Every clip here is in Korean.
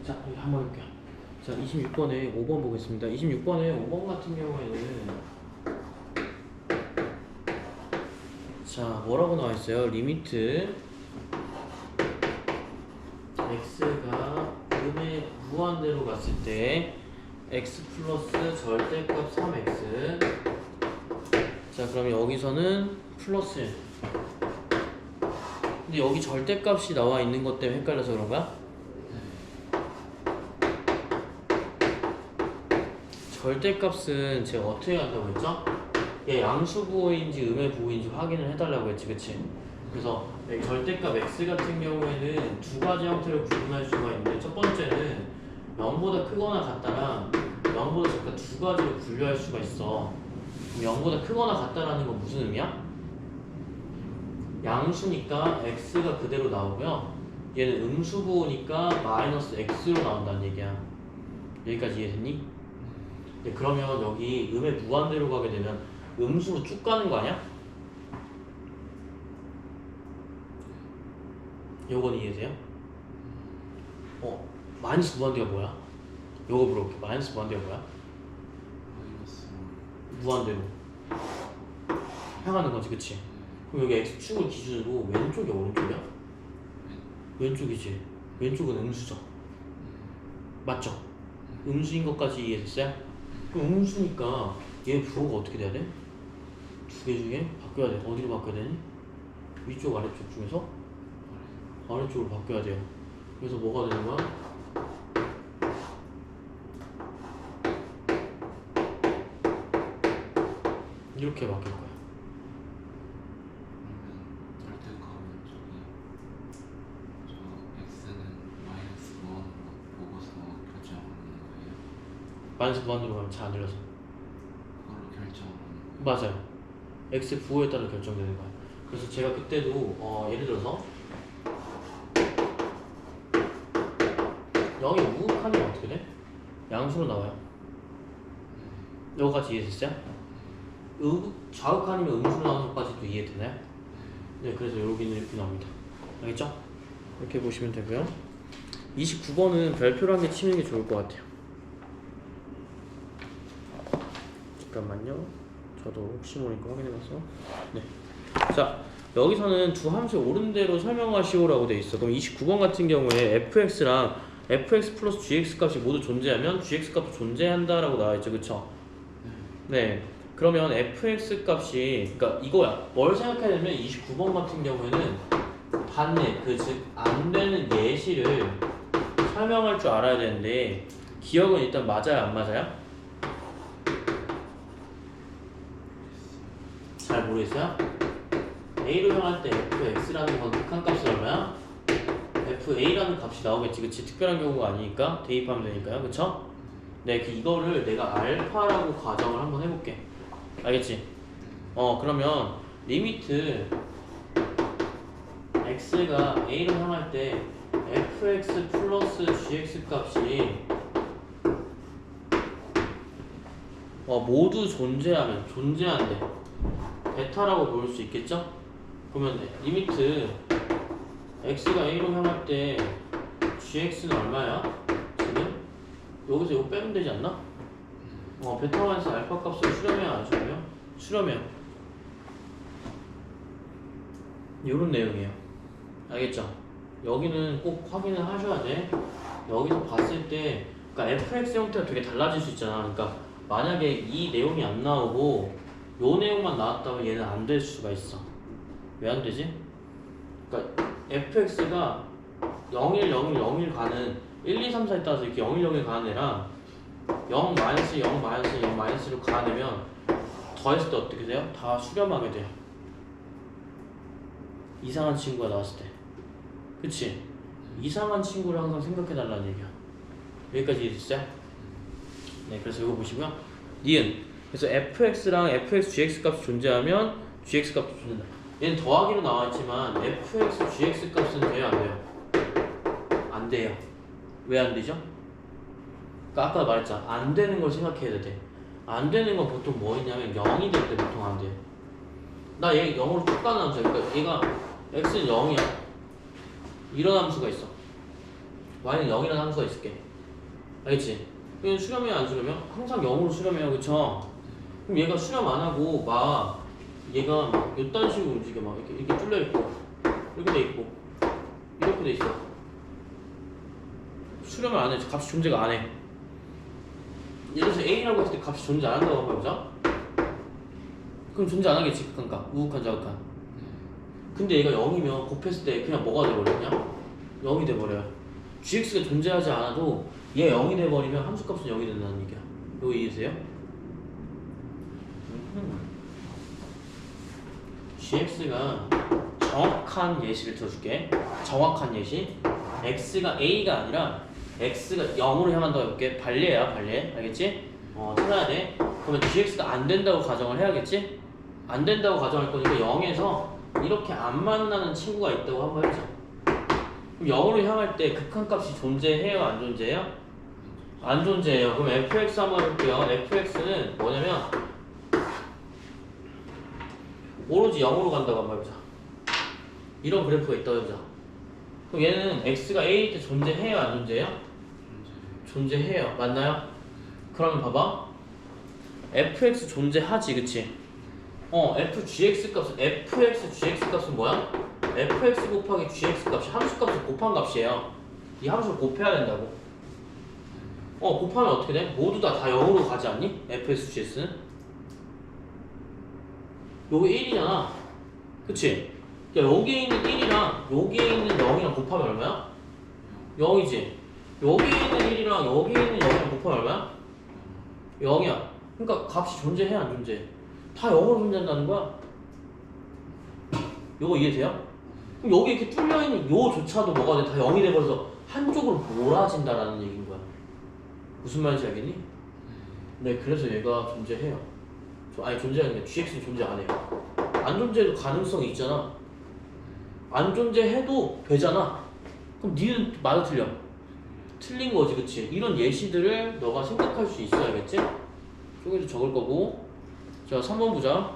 자, 여기 한번 해볼게요. 자, 26번에 5번 보겠습니다. 26번에 5번 같은 경우에는 자, 뭐라고 나와 있어요? 리미트 x가 음의 무한대로 갔을 때 x 플러스 절대값 3x. 자, 그럼 여기서는 플러스. 근데 여기 절대값이 나와 있는 것 때문에 헷갈려서 그런가? 절대값은 제가 어떻게 한다고 했죠? 얘 양수부호인지 음의 부호인지 확인을 해달라고 했지, 그치? 그래서 절대값 x 같은 경우에는 두 가지 형태로 구분할 수가 있는데, 첫 번째는 0보다 크거나 같다랑 0보다 작다 두 가지로 분류할 수가 있어. 그럼 0보다 크거나 같다라는 건 무슨 의미야? 양수니까 x가 그대로 나오고요, 얘는 음수부호니까 마이너스 x로 나온다는 얘기야. 여기까지 이해됐니? 네, 그러면 여기 음의 무한대로 가게 되면 음수로 쭉 가는 거 아니야? 요건 이해돼요? 마이너스 무한대가 뭐야? 요거 물어볼게. 마이너스 무한대가 뭐야? 무한대로 향하는 거지, 그치? 그럼 여기 x축을 기준으로 왼쪽이 오른쪽이야? 왼쪽이지. 왼쪽은 음수죠. 맞죠? 음수인 것까지 이해됐어요? 그럼 음수니까 얘 부호가 어떻게 돼야 돼? 두 개 중에 바뀌어야 돼. 어디로 바뀌어야 되니? 위쪽 아래쪽 중에서 아래쪽으로 바뀌어야 돼요. 그래서 뭐가 되는 거야? 이렇게 바뀔 거야. 그러면 절대값은 저기 x는 마이너스 1으로 보고서 결정하는 거예요? 마이너스 무한대로 가면 잘 안 들려서. 그걸로 결정하는 거예요? 맞아요. x 부호에 따라 결정되는 거야. 그래서 제가 그때도 예를 들어서 0이 우극하면 어떻게 돼? 양수로 나와요. 여기까지 이해됐어요? 좌극하면 음수로 나오는 것까지도 이해되나요? 네, 그래서 여기는 이렇게 나옵니다. 알겠죠? 이렇게 보시면 되고요. 29번은 별표로 한 개 치는 게 좋을 것 같아요. 잠깐만요. 저도 혹시 모르니까 확인해봐서. 네. 자, 여기서는 두 함수의 옳은대로 설명하시오라고 돼 있어. 그럼 29번 같은 경우에 fx랑 fx 플러스 gx 값이 모두 존재하면 gx 값도 존재한다라고 나와 있죠, 그쵸? 네. 그러면 fx 값이, 그러니까 이거야. 뭘 생각해야 되면 29번 같은 경우에는 반대, 즉 안 되는 예시를 설명할 줄 알아야 되는데, 기억은 일단 맞아요, 안 맞아요? 잘 모르겠어요? A로 향할 때 fx라는 건 극한값이 얼마야? fa라는 값이 나오겠지, 그치? 특별한 경우가 아니니까 대입하면 되니까요, 그쵸? 네, 이거를 내가 알파라고 가정을 한번 해볼게. 알겠지? 그러면 리미트 x가 a로 향할 때 fx 플러스 gx 값이 모두 존재한대. 베타라고 볼 수 있겠죠? 그러면 리미트 x가 a로 향할 때 gx는 얼마야? 지금? 여기서 이거 빼면 되지 않나? 베타 마이너스 알파 값을 수렴해야 안 수렴해요? 수렴해요. 요런 내용이에요. 알겠죠? 여기는 꼭 확인을 하셔야 돼. 여기서 봤을 때 그러니까 fx 형태가 되게 달라질 수 있잖아. 그러니까 만약에 이 내용이 안 나오고 요 내용만 나왔다면 얘는 안 될 수가 있어. 왜 안 되지? 그러니까 fx가 0, 1, 0, 1, 0, 1 가는 1, 2, 3, 4에 따라서 이렇게 0, 1, 0, 1 가는 애랑 0, 마이너스 0, 마이너스 0, 마이너스로 가내면 더했을 때 어떻게 돼요? 다 수렴하게 돼요. 이상한 친구가 나왔을 때. 그치? 이상한 친구를 항상 생각해달라는 얘기야. 여기까지 이해됐어요? 네, 그래서 이거 보시고요. 니은. 그래서 fx랑 fx, gx 값이 존재하면 gx 값도 존재한다. 얘는 더하기로 나와있지만 fx, gx 값은 돼요, 안 돼요? 안 돼요. 왜 안 되죠? 그러니까 아까 말했잖아. 안 되는 걸 생각해야 돼. 안 되는 건 보통 뭐 있냐면 0이 될 때 보통 안 돼요. 나 얘 0으로 쭉 가는 함수야. 그러니까 얘가 x는 0이야. 이런 함수가 있어. y는 0이라는 함수가 있을게. 알겠지? 얘는 수렴해요 안 수렴해요? 항상 0으로 수렴해요. 그쵸? 그럼 얘가 수렴 안 하고 막 얘가 막 이딴 식으로 움직여. 막 이렇게 뚫려 있고 이렇게 돼 있고 이렇게 돼 있어. 수렴을 안 해. 값이 존재가 안 해. 예를 들어서 A라고 했을 때 값이 존재 안 한다고 한번 해보자. 그럼 존재 안 하겠지. 극한값. 우극한 자극한. 근데 얘가 0이면 곱했을 때 그냥 뭐가 돼버렸냐? 0이 돼버려요. gx가 존재하지 않아도 얘 0이 돼버리면 함수값은 0이 된다는 얘기야. 이거 이해되세요? gx가 정확한 예시를 들어줄게. 정확한 예시. x가 a가 아니라 x가 0으로 향한다고 해볼게. 발례야 발례. 알겠지? 찾아야 돼. 그러면 gx가 안 된다고 가정을 해야겠지? 안 된다고 가정할 거니까 0에서 이렇게 안 만나는 친구가 있다고 한번 해보자. 그럼 0으로 향할 때 극한값이 존재해요? 안 존재해요? 안 존재해요. 그럼 fx 한번 해볼게요. fx는 뭐냐면 오로지 0으로 간다고 한번 해보자. 이런 그래프가 있다고 해보자. 그럼 얘는 x가 a일 때 존재해요? 안 존재해요? 존재해요. 맞나요? 그러면 봐봐. fx 존재하지, 그치? fgx 값은 fx gx 값은 뭐야? fx 곱하기 gx 값이 함수값을 곱한 값이에요. 이 함수를 곱해야 된다고. 곱하면 어떻게 돼? 모두 다 0으로 가지 않니? fx gs는 요게 1이잖아. 그치? 야, 여기에 있는 1이랑 여기에 있는 0이랑 곱하면 얼마야? 0이지. 여기에 있는 1이랑 여기에 있는 0이랑 곱하면 얼마야? 0이야. 그러니까 값이 존재해 안 존재해? 다 0으로 존재한다는 거야. 요거 이해돼요? 그럼 여기 이렇게 뚫려있는 요조차도 뭐가 돼? 다 0이 돼버려서 한쪽으로 몰아진다라는 얘기인 거야. 무슨 말인지 알겠니? 네, 그래서 얘가 존재해요. 아니 존재하는 게 gx는 존재 안 해요. 안 존재해도 가능성이 있잖아. 안 존재해도 되잖아. 그럼 니는 맞아 틀려? 틀린 거지, 그치? 이런 예시들을 너가 생각할 수 있어야겠지? 저기도 적을 거고. 자, 3번 보자.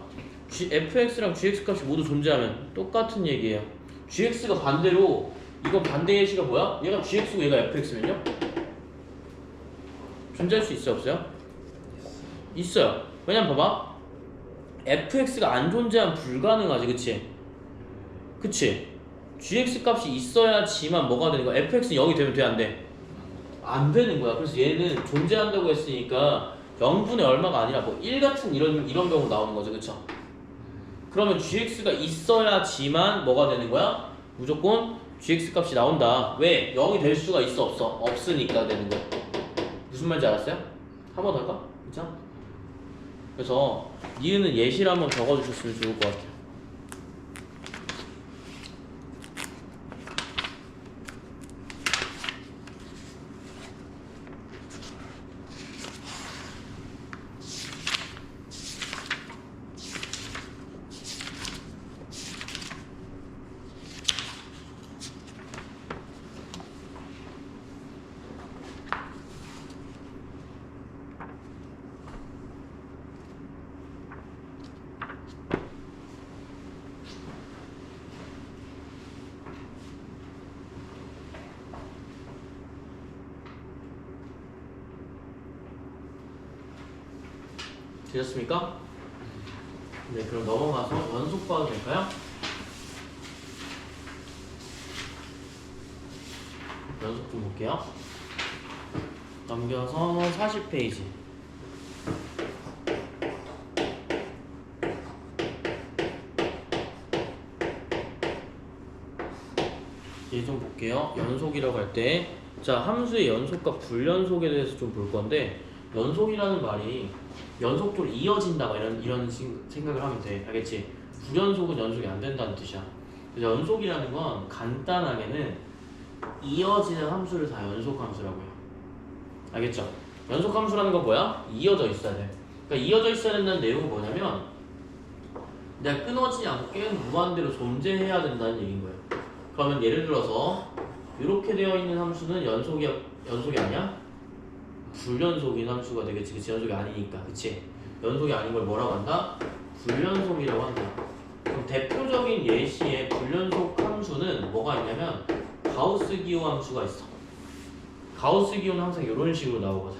fx랑 gx 값이 모두 존재하면 똑같은 얘기예요. gx가 반대로, 이건 반대 예시가 뭐야? 얘가 gx고 얘가 fx면요? 존재할 수 있어요, 없어요? 있어요. 왜냐면 봐봐. fx가 안 존재하면 불가능하지, 그치? 그치? gx 값이 있어야지만 뭐가 되는 거야? fx는 0이 되면 돼, 안 돼? 안 되는 거야. 그래서 얘는 존재한다고 했으니까 0분의 얼마가 아니라 뭐 1 같은 이런 경우 나오는 거죠, 그쵸? 그러면 gx가 있어야지만 뭐가 되는 거야? 무조건 gx 값이 나온다. 왜? 0이 될 수가 있어, 없어? 없으니까 되는 거야. 무슨 말인지 알았어요? 한 번 더 할까? 그쵸? 그래서 니은은 예시를 한번 적어주셨으면 좋을 것 같아요. 되셨습니까? 네, 그럼 넘어가서 연속 봐도 될까요? 연속 좀 볼게요. 넘겨서 40페이지. 얘 좀 볼게요. 연속이라고 할 때, 자, 함수의 연속과 불연속에 대해서 좀 볼 건데, 연속이라는 말이 연속도로 이어진다 막 이런 생각을 하면 돼. 알겠지? 불연속은 연속이 안 된다는 뜻이야. 그래서 연속이라는 건 간단하게는 이어지는 함수를 다 연속 함수라고 해요. 알겠죠? 연속 함수라는 건 뭐야? 이어져 있어야 돼. 그러니까 이어져 있어야 된다는 내용은 뭐냐면 내가 끊어지지 않고 계속 무한대로 존재해야 된다는 얘기인 거예요. 그러면 예를 들어서 이렇게 되어 있는 함수는 연속이 아니야? 불연속인 함수가 되겠지. 그치? 연속이 아니니까. 그치? 연속이 아닌 걸 뭐라고 한다? 불연속이라고 한다. 그럼 대표적인 예시의 불연속 함수는 뭐가 있냐면 가우스 기호 함수가 있어. 가우스 기호는 항상 이런 식으로 나오거든.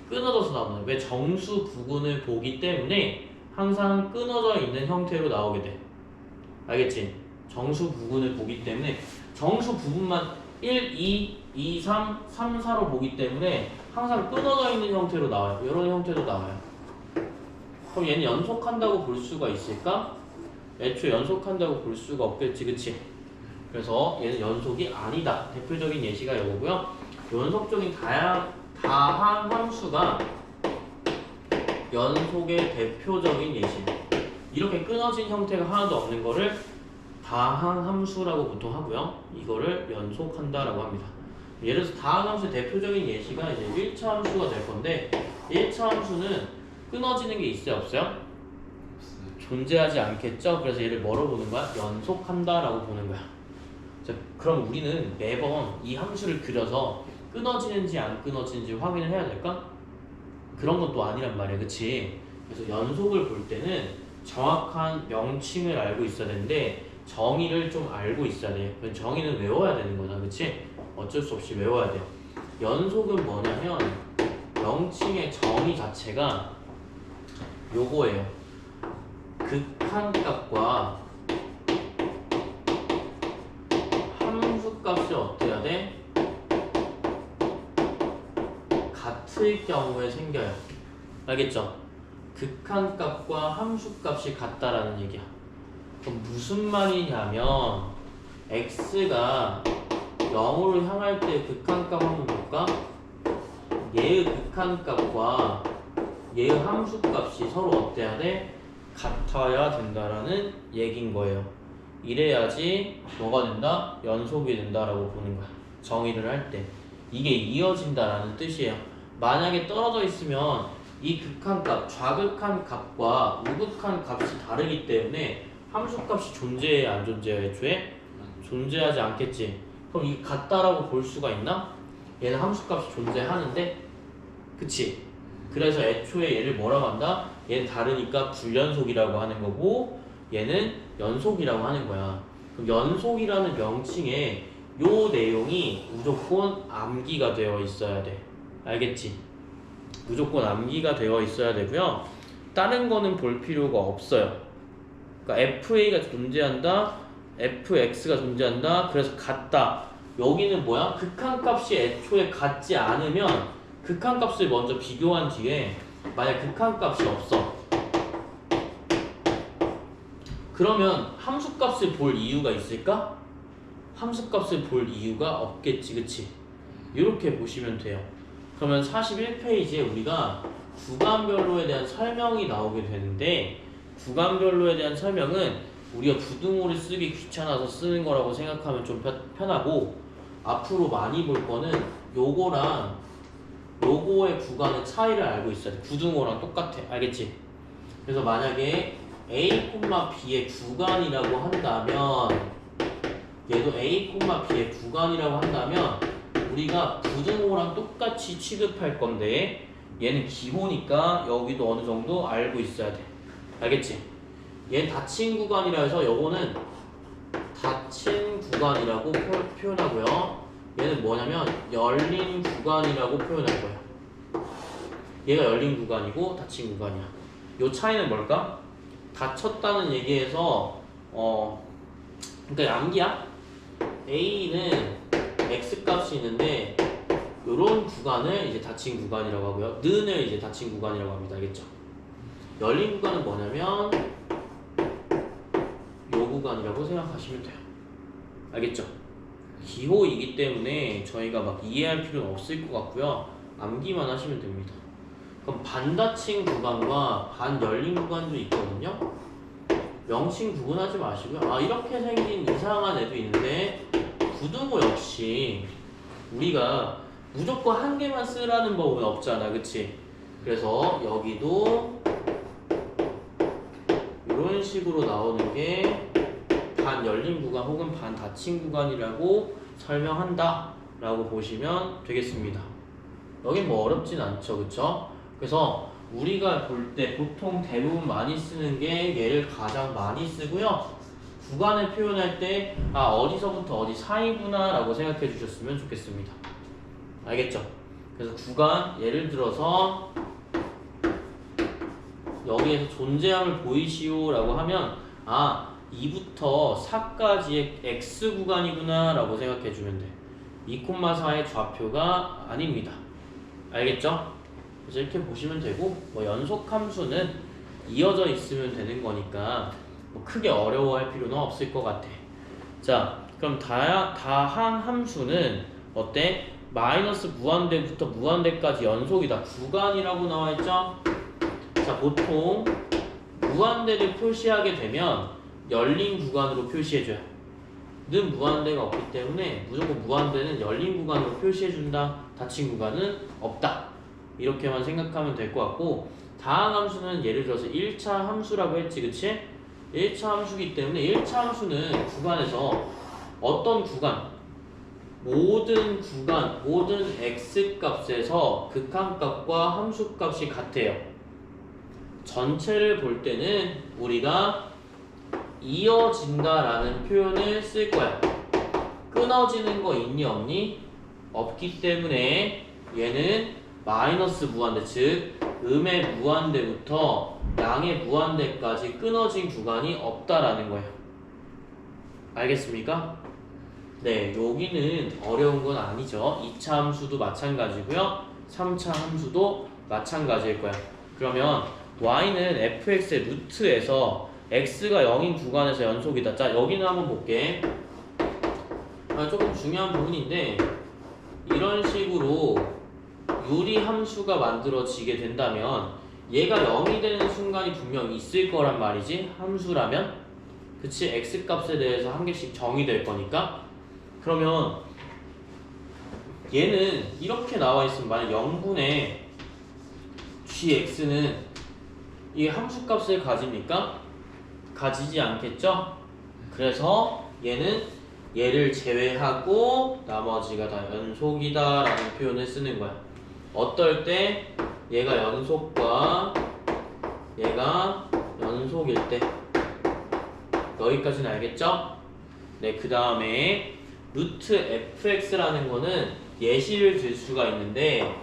끊어져서 나오는. 왜? 정수 부근을 보기 때문에 항상 끊어져 있는 형태로 나오게 돼. 알겠지? 정수 부근을 보기 때문에 정수 부분만 1, 2, 3, 3, 4로 보기 때문에 항상 끊어져 있는 형태로 나와요. 이런 형태로 나와요. 그럼 얘는 연속한다고 볼 수가 있을까? 애초에 연속한다고 볼 수가 없겠지, 그치? 그래서 얘는 연속이 아니다. 대표적인 예시가 이거고요. 연속적인 다항 함수가 연속의 대표적인 예시. 이렇게 끊어진 형태가 하나도 없는 거를 다항 함수라고 보통 하고요. 이거를 연속한다라고 합니다. 예를 들어서 다항 함수의 대표적인 예시가 이제 1차 함수가 될 건데 1차 함수는 끊어지는 게 있어요, 없어요? 없어요. 존재하지 않겠죠? 그래서 얘를 뭐로 보는 거야? 연속한다라고 보는 거야. 자, 그럼 우리는 매번 이 함수를 그려서 끊어지는지 안 끊어지는지 확인을 해야 될까? 그런 건 또 아니란 말이야, 그치? 그래서 연속을 볼 때는 정확한 명칭을 알고 있어야 되는데 정의를 좀 알고 있어야 돼. 정의는 외워야 되는 거잖아, 그치? 어쩔 수 없이 외워야 돼요. 연속은 뭐냐면 명칭의 정의 자체가 요거예요. 극한값과 함수값이 어때야 돼? 같을 경우에 생겨요. 알겠죠? 극한값과 함수값이 같다라는 얘기야. 그럼 무슨 말이냐면 x가 0으로 향할 때 극한값 한번 볼까? 얘의 극한값과 얘의 함수값이 서로 어때야 돼? 같아야 된다라는 얘기인 거예요. 이래야지 뭐가 된다? 연속이 된다라고 보는 거야. 정의를 할 때. 이게 이어진다라는 뜻이에요. 만약에 떨어져 있으면 이 극한값, 좌극한 값과 우극한 값이 다르기 때문에 함수값이 존재해, 안 존재해? 애초에? 존재하지 않겠지. 그럼 이게 같다라고 볼 수가 있나? 얘는 함수값이 존재하는데, 그치? 그래서 애초에 얘를 뭐라고 한다? 얘는 다르니까 불연속이라고 하는 거고 얘는 연속이라고 하는 거야. 그럼 연속이라는 명칭에 요 내용이 무조건 암기가 되어 있어야 돼. 알겠지? 무조건 암기가 되어 있어야 되고요. 다른 거는 볼 필요가 없어요. 그러니까 FA가 존재한다, FX가 존재한다, 그래서 같다. 여기는 뭐야? 극한값이 애초에 같지 않으면 극한값을 먼저 비교한 뒤에 만약 극한값이 없어. 그러면 함수값을 볼 이유가 있을까? 함수값을 볼 이유가 없겠지, 그치? 이렇게 보시면 돼요. 그러면 41페이지에 우리가 구간별로에 대한 설명이 나오게 되는데 구간별로에 대한 설명은 우리가 부등호를 쓰기 귀찮아서 쓰는 거라고 생각하면 좀 편하고 앞으로 많이 볼 거는 요거랑 요거의 구간의 차이를 알고 있어야 돼. 부등호랑 똑같아. 알겠지? 그래서 만약에 A, B의 구간이라고 한다면 얘도 A, B의 구간이라고 한다면 우리가 부등호랑 똑같이 취급할 건데 얘는 기호니까 여기도 어느 정도 알고 있어야 돼. 알겠지? 얘는 닫힌 구간이라 해서 요거는 닫힌 구간이라고 표현하고요. 얘는 뭐냐면 열린 구간이라고 표현할 거야. 얘가 열린 구간이고 닫힌 구간이야. 요 차이는 뭘까? 닫혔다는 얘기에서 그러니까 암기야. A는 X 값이 있는데 요런 구간을 이제 닫힌 구간이라고 하고요. 는을 이제 닫힌 구간이라고 합니다. 알겠죠? 열린 구간은 뭐냐면 요 구간이라고 생각하시면 돼요. 알겠죠? 기호이기 때문에 저희가 막 이해할 필요는 없을 것 같고요. 암기만 하시면 됩니다. 그럼 반닫힌 구간과 반열린 구간도 있거든요. 명칭 구분하지 마시고요. 아, 이렇게 생긴 이상한 애도 있는데 부등호 역시 우리가 무조건 한 개만 쓰라는 법은 없잖아, 그치? 그래서 여기도 이런 식으로 나오는 게 반 열린 구간 혹은 반 닫힌 구간이라고 설명한다 라고 보시면 되겠습니다. 여긴 뭐 어렵진 않죠, 그쵸? 그래서 우리가 볼 때 보통 대부분 많이 쓰는 게 얘를 가장 많이 쓰고요. 구간을 표현할 때 어디서부터 어디 사이구나 라고 생각해 주셨으면 좋겠습니다. 알겠죠? 그래서 구간 예를 들어서 여기에서 존재함을 보이시오 라고 하면 2부터 4까지의 x 구간이구나 라고 생각해주면 돼. 2,4의 좌표가 아닙니다. 알겠죠? 그래서 이렇게 보시면 되고 뭐 연속함수는 이어져 있으면 되는 거니까 뭐 크게 어려워할 필요는 없을 것 같아. 자, 그럼 다항 함수는 어때? 마이너스 무한대부터 무한대까지 연속이다. 구간이라고 나와있죠? 자, 보통 무한대를 표시하게 되면 열린 구간으로 표시해줘요. 는 무한대가 없기 때문에 무조건 무한대는 열린 구간으로 표시해준다. 닫힌 구간은 없다. 이렇게만 생각하면 될 것 같고, 다항 함수는 예를 들어서 1차 함수라고 했지, 그치? 1차 함수이기 때문에 1차 함수는 구간에서 어떤 구간, 모든 구간, 모든 x값에서 극한값과 함수값이 같아요. 전체를 볼 때는 우리가 이어진다라는 표현을 쓸 거야. 끊어지는 거 있니 없니? 없기 때문에 얘는 마이너스 무한대, 즉 음의 무한대부터 양의 무한대까지 끊어진 구간이 없다라는 거예요. 알겠습니까? 네, 여기는 어려운 건 아니죠. 2차 함수도 마찬가지고요. 3차 함수도 마찬가지일 거야. 그러면 y는 fx의 루트에서 x가 0인 구간에서 연속이다. 자, 여기는 한번 볼게. 조금 중요한 부분인데 이런 식으로 유리 함수가 만들어지게 된다면 얘가 0이 되는 순간이 분명 있을 거란 말이지. 함수라면. 그치? x값에 대해서 한 개씩 정의될 거니까. 그러면 얘는 이렇게 나와 있으면 만약 0분의 gx는 이 함수값을 가집니까? 가지지 않겠죠? 그래서 얘는 얘를 제외하고 나머지가 다 연속이다 라는 표현을 쓰는 거야. 어떨 때 얘가 연속과 얘가 연속일 때. 여기까지는 알겠죠? 네, 그 다음에 루트 fx라는 거는 예시를 들 수가 있는데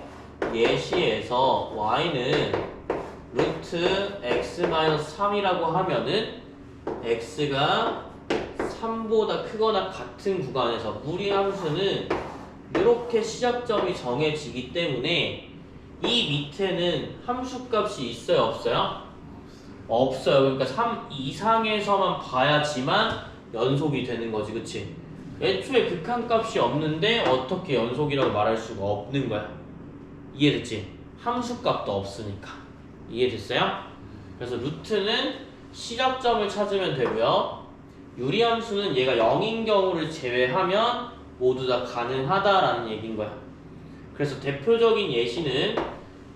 예시에서 y는 루트 x-3이라고 하면은 x가 3보다 크거나 같은 구간에서 무리함수는 이렇게 시작점이 정해지기 때문에 이 밑에는 함수값이 있어요, 없어요? 없어요. 그러니까 3 이상에서만 봐야지만 연속이 되는 거지, 그치? 애초에 극한값이 없는데 어떻게 연속이라고 말할 수가 없는 거야. 이해됐지? 함수값도 없으니까. 이해됐어요? 그래서 루트는 시작점을 찾으면 되고요. 유리함수는 얘가 0인 경우를 제외하면 모두 다 가능하다라는 얘기인 거야. 그래서 대표적인 예시는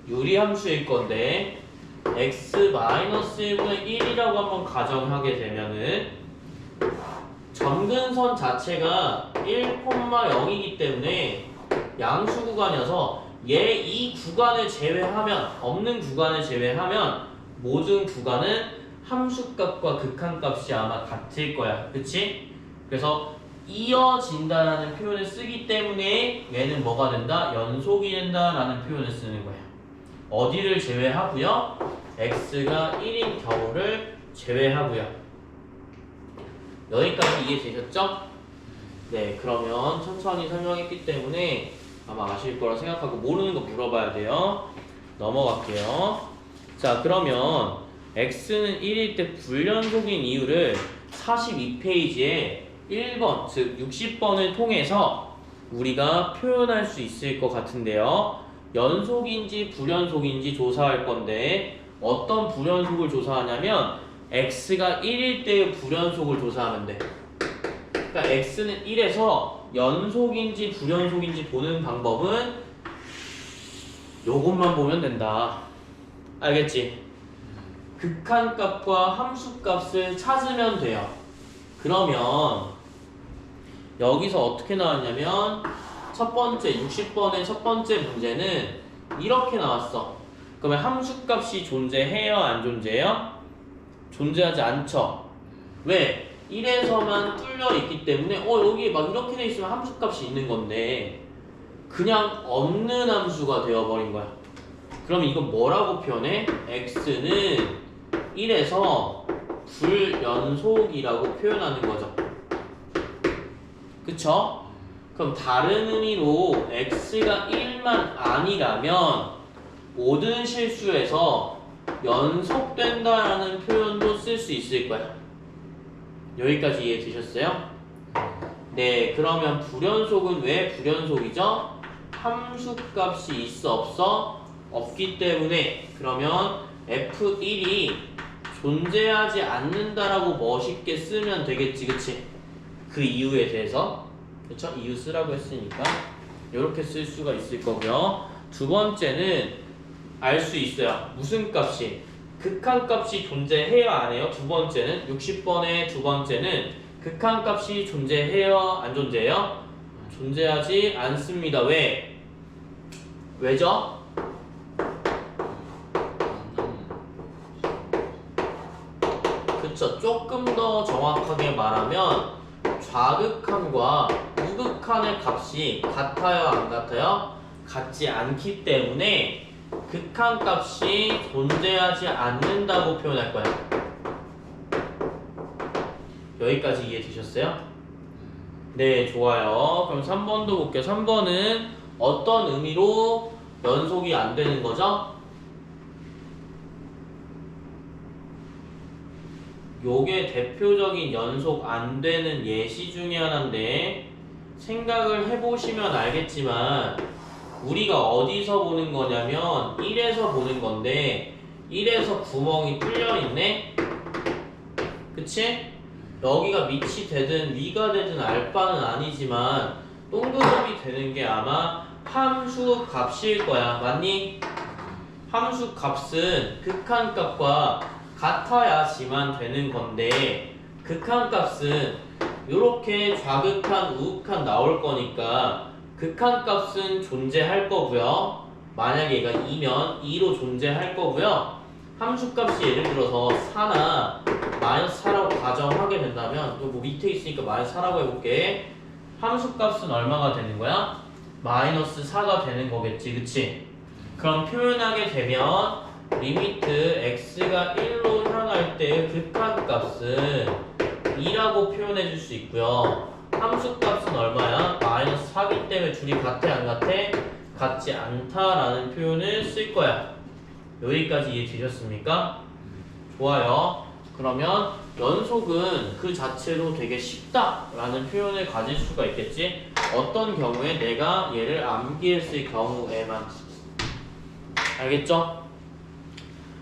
유리함수일 건데 x-1분의 1이라고 한번 가정하게 되면은 점근선 자체가 1,0이기 때문에 양수 구간이어서 얘 이 구간을 제외하면, 없는 구간을 제외하면 모든 구간은 함수값과 극한값이 아마 같을 거야. 그치? 그래서 이어진다라는 표현을 쓰기 때문에 얘는 뭐가 된다? 연속이 된다라는 표현을 쓰는 거야. 어디를 제외하고요? x가 1인 경우를 제외하고요. 여기까지 이해되셨죠? 네, 그러면 천천히 설명했기 때문에 아마 아실 거라 생각하고 모르는 거 물어봐야 돼요. 넘어갈게요. 자, 그러면 x는 1일 때 불연속인 이유를 42페이지에 1번, 즉 60번을 통해서 우리가 표현할 수 있을 것 같은데요. 연속인지 불연속인지 조사할 건데 어떤 불연속을 조사하냐면 x가 1일 때의 불연속을 조사하면 돼. 그러니까 x는 1에서 연속인지 불연속인지 보는 방법은 요것만 보면 된다. 알겠지? 극한값과 함수값을 찾으면 돼요. 그러면 여기서 어떻게 나왔냐면 첫 번째 60번의 첫 번째 문제는 이렇게 나왔어. 그러면 함수값이 존재해요? 안 존재해요? 존재하지 않죠. 왜? 1에서만 뚫려 있기 때문에 여기 막 이렇게 돼 있으면 함수값이 있는 건데 그냥 없는 함수가 되어버린 거야. 그럼 이건 뭐라고 표현해? x는 1에서 불연속이라고 표현하는 거죠. 그쵸? 그럼 다른 의미로 x가 1만 아니라면 모든 실수에서 연속된다라는 표현도 쓸 수 있을 거야. 여기까지 이해되셨어요? 네, 그러면 불연속은 왜 불연속이죠? 함수값이 있어 없어? 없기 때문에 그러면 f1이 존재하지 않는다라고 멋있게 쓰면 되겠지, 그치? 그 이유에 대해서 그쵸? 이유 쓰라고 했으니까 이렇게 쓸 수가 있을 거고요. 두 번째는 알 수 있어요. 무슨 값이? 극한값이 존재해요 안 해요? 두 번째는 60번의 두 번째는 극한값이 존재해요 안 존재해요? 존재하지 않습니다. 왜? 왜죠? 그쵸. 조금 더 정확하게 말하면 좌극한과 우극한의 값이 같아요 안 같아요? 같지 않기 때문에 극한값이 존재하지 않는다고 표현할 거야. 여기까지 이해되셨어요? 네, 좋아요. 그럼 3번도 볼게요. 3번은 어떤 의미로 연속이 안 되는 거죠? 요게 대표적인 연속 안 되는 예시 중에 하나인데 생각을 해보시면 알겠지만 우리가 어디서 보는 거냐면 1에서 보는 건데 1에서 구멍이 뚫려 있네? 그치? 여기가 밑이 되든 위가 되든 알 바는 아니지만 동그라미 되는 게 아마 함수 값일 거야. 맞니? 함수 값은 극한값과 같아야지만 되는 건데 극한값은 이렇게 좌극한 우극한 나올 거니까 극한값은 존재할 거고요. 만약에 얘가 2면 2로 존재할 거고요. 함수값이 예를 들어서 4나 마이너스 4라고 가정하게 된다면 또 뭐 밑에 있으니까 마이너스 4라고 해볼게. 함수값은 얼마가 되는 거야? 마이너스 4가 되는 거겠지, 그치? 그럼 표현하게 되면 리미트 x가 1로 향할 때 극한값은 2라고 표현해 줄 수 있고요. 함수값은 얼마야? 마이너스 4기 때문에 둘이 같아 안 같아? 같지 않다라는 표현을 쓸 거야. 여기까지 이해되셨습니까? 좋아요. 그러면 연속은 그 자체로 되게 쉽다라는 표현을 가질 수가 있겠지. 어떤 경우에 내가 얘를 암기했을 경우에만. 알겠죠?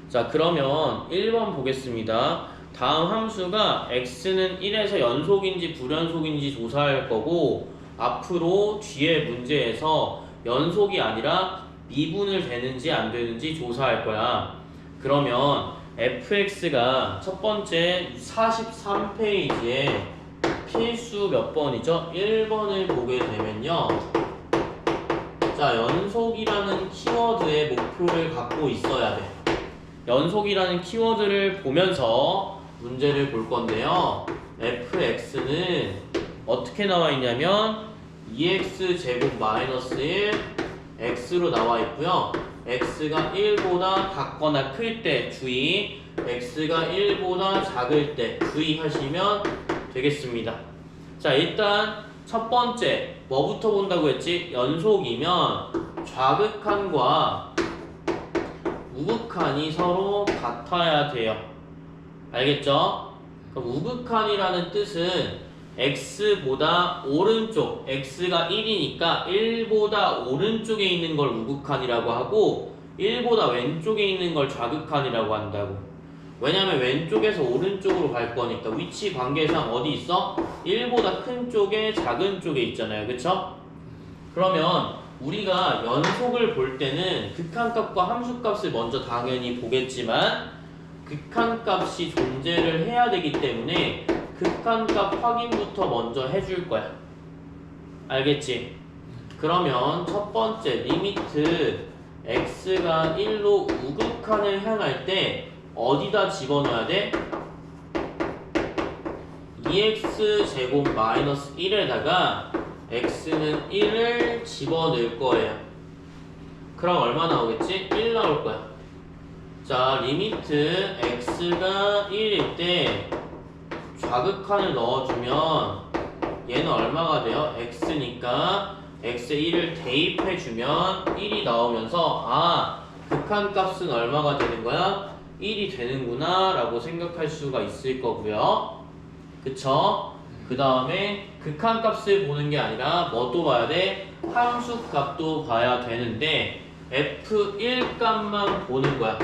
자, 그러면 1번 보겠습니다. 다음 함수가 x는 1에서 연속인지 불연속인지 조사할 거고 앞으로 뒤에 문제에서 연속이 아니라 미분을 되는지 안 되는지 조사할 거야. 그러면 fx가 첫 번째 43페이지에 필수 몇 번이죠? 1번을 보게 되면요. 자, 연속이라는 키워드의 목표를 갖고 있어야 돼. 연속이라는 키워드를 보면서 문제를 볼 건데요. fx는 어떻게 나와 있냐면 2x 제곱 마이너스 1 x로 나와 있고요. x가 1보다 작거나 클 때 주의, x가 1보다 작을 때 주의하시면 되겠습니다. 자, 일단 첫 번째 뭐부터 본다고 했지? 연속이면 좌극한과 우극한이 서로 같아야 돼요. 알겠죠? 그럼 우극한이라는 뜻은 x보다 오른쪽, x가 1이니까 1보다 오른쪽에 있는 걸 우극한이라고 하고 1보다 왼쪽에 있는 걸 좌극한이라고 한다고. 왜냐면 왼쪽에서 오른쪽으로 갈 거니까 위치 관계상 어디 있어? 1보다 큰 쪽에 작은 쪽에 있잖아요. 그쵸? 그러면 우리가 연속을 볼 때는 극한값과 함수값을 먼저 당연히 보겠지만 극한값이 존재를 해야 되기 때문에 극한값 확인부터 먼저 해줄 거야. 알겠지? 그러면 첫 번째 리미트 x가 1로 우극한을 향할 때 어디다 집어넣어야 돼? 2x 제곱 마이너스 1에다가 x는 1을 집어넣을 거예요. 그럼 얼마 나오겠지? 1 나올 거야. 자, 리미트 x가 1일 때 좌극한을 넣어주면 얘는 얼마가 돼요? x니까 x에 1을 대입해주면 1이 나오면서 아, 극한값은 얼마가 되는 거야? 1이 되는구나 라고 생각할 수가 있을 거고요. 그쵸? 그 다음에 극한값을 보는 게 아니라 뭐도 봐야 돼? 함수값도 봐야 되는데 f1 값만 보는 거야.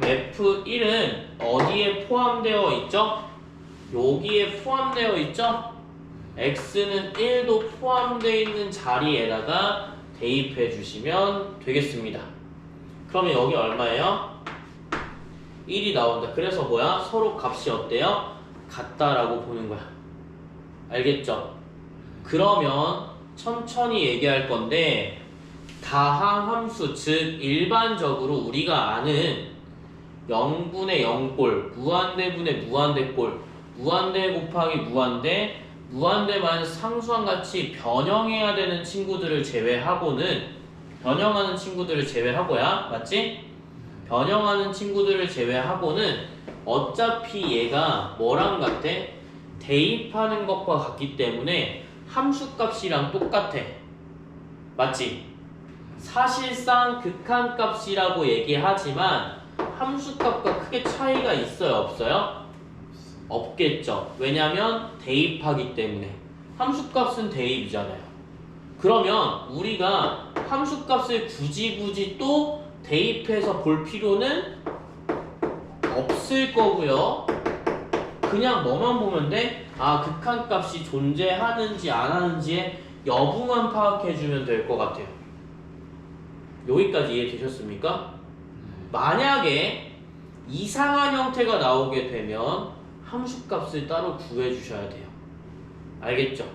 f1은 어디에 포함되어 있죠? 여기에 포함되어 있죠? x는 1도 포함되어 있는 자리에다가 대입해 주시면 되겠습니다. 그러면 여기 얼마예요? 1이 나온다. 그래서 뭐야? 서로 값이 어때요? 같다라고 보는 거야. 알겠죠? 그러면 천천히 얘기할 건데 다항함수, 즉 일반적으로 우리가 아는 0분의 0꼴, 무한대분의 무한대꼴, 무한대 곱하기 무한대, 무한대 마이너스 상수항 같이 변형해야 되는 친구들을 제외하고는, 변형하는 친구들을 제외하고야, 맞지? 변형하는 친구들을 제외하고는 어차피 얘가 뭐랑 같아? 대입하는 것과 같기 때문에 함수값이랑 똑같아. 맞지? 사실상 극한값이라고 얘기하지만 함수값과 크게 차이가 있어요? 없어요? 없겠죠. 왜냐면 대입하기 때문에. 함수값은 대입이잖아요. 그러면 우리가 함수값을 굳이 또 대입해서 볼 필요는 없을 거고요. 그냥 뭐만 보면 돼? 아, 극한값이 존재하는지 안 하는지의 여부만 파악해주면 될 것 같아요. 여기까지 이해되셨습니까? 만약에 이상한 형태가 나오게 되면 함수값을 따로 구해주셔야 돼요. 알겠죠?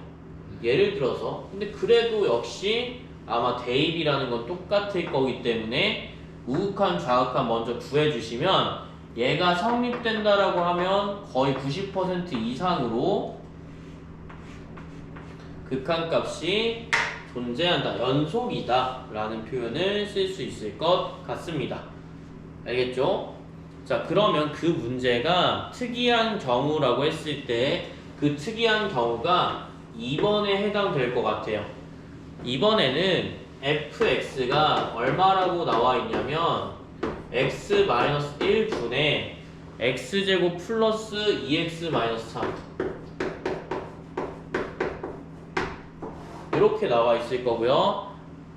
예를 들어서 근데 그래도 역시 아마 대입이라는 건 똑같을 거기 때문에 우극한 좌극한 먼저 구해주시면 얘가 성립된다라고 하면 거의 90% 이상으로 극한값이 존재한다, 연속이다 라는 표현을 쓸 수 있을 것 같습니다. 알겠죠? 자, 그러면 그 문제가 특이한 경우라고 했을 때 그 특이한 경우가 2번에 해당될 것 같아요. 이번에는 fx가 얼마라고 나와 있냐면 x-1분의 x제곱 플러스 2x-3 이렇게 나와 있을 거고요.